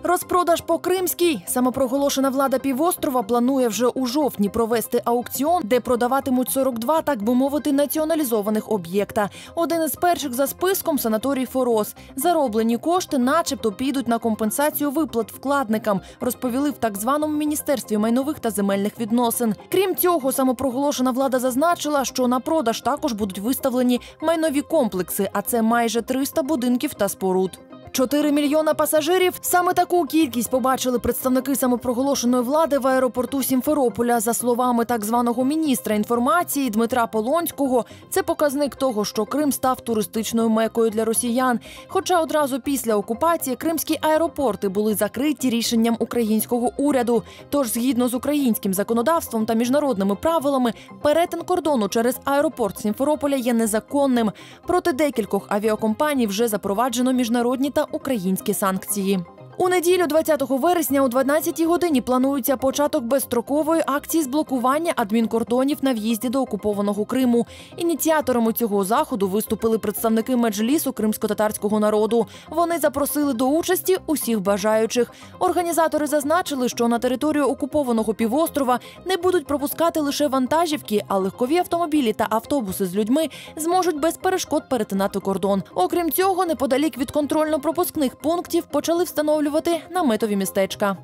Розпродаж по-кримській. Самопроголошена влада півострова планує вже у жовтні провести аукціон, де продаватимуть 42, так би мовити, націоналізованих об'єкта. Один із перших за списком – санаторій «Форос». Зароблені кошти начебто підуть на компенсацію виплат вкладникам, розповіли в так званому Міністерстві майнових та земельних відносин. Крім цього, самопроголошена влада зазначила, що на продаж також будуть виставлені майнові комплекси, а це майже 300 будинків та споруд. 4 мільйона пасажирів – саме таку кількість побачили представники самопроголошеної влади в аеропорту Сімферополя. За словами так званого міністра інформації Дмитра Полонського, це показник того, що Крим став туристичною мекою для росіян. Хоча одразу після окупації кримські аеропорти були закриті рішенням українського уряду. Тож, згідно з українським законодавством та міжнародними правилами, перетин кордону через аеропорт Сімферополя є незаконним. Проти декількох авіакомпаній вже запроваджено міжнародні та українські санкції. У неділю, 20 вересня, о 12-й годині планується початок безстрокової акції з блокування адмінкордонів на в'їзді до окупованого Криму. Ініціаторами цього заходу виступили представники Меджлісу кримсько-татарського народу. Вони запросили до участі усіх бажаючих. Організатори зазначили, що на територію окупованого півострова не будуть пропускати лише вантажівки, а легкові автомобілі та автобуси з людьми зможуть без перешкод перетинати кордон. Окрім цього, неподалік від контрольно-пропускних пунктів почали встановлювати наметові містечка.